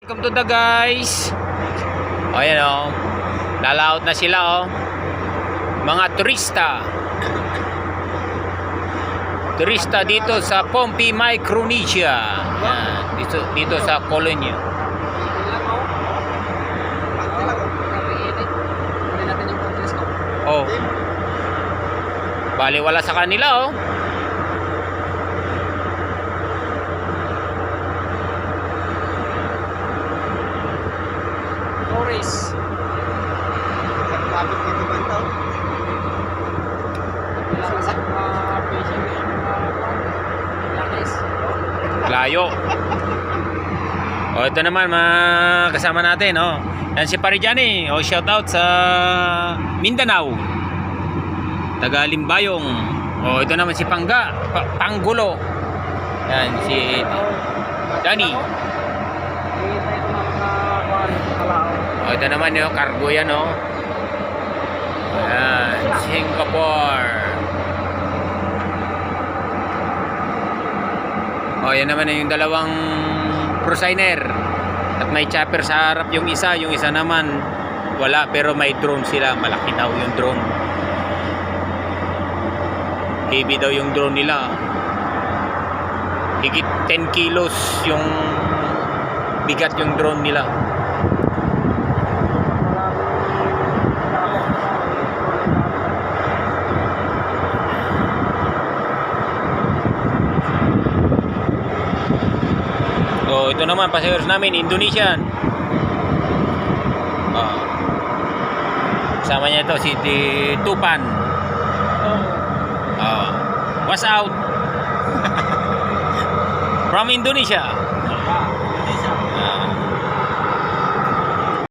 Welcome to the guys. O yan o, lalaot na sila o. Mga turista dito sa Pohnpei, Micronesia. Yan, dito sa Colonia. Oh, bali wala sa kanila o. Tourist. Kapit dito ba ito? Layo. O ito naman mga kasama natin oh. Yan si Parijani. O shout out sa Mindanao. Taga Limbayong. O ito naman si Panggulo. Yan si Dani. O ito naman yung cargo yan oh. Yan, Singapore. O yan naman yung dalawang cruiser. At may chopper sa harap yung isa naman wala, pero may drone sila. Malaki daw yung drone. Heavy daw yung drone nila. Higit 10 kilos yung bigat yung drone nila. So ito naman passengers namin Indonesian. Kasama niya ito si Tupan. What's out? From Indonesia.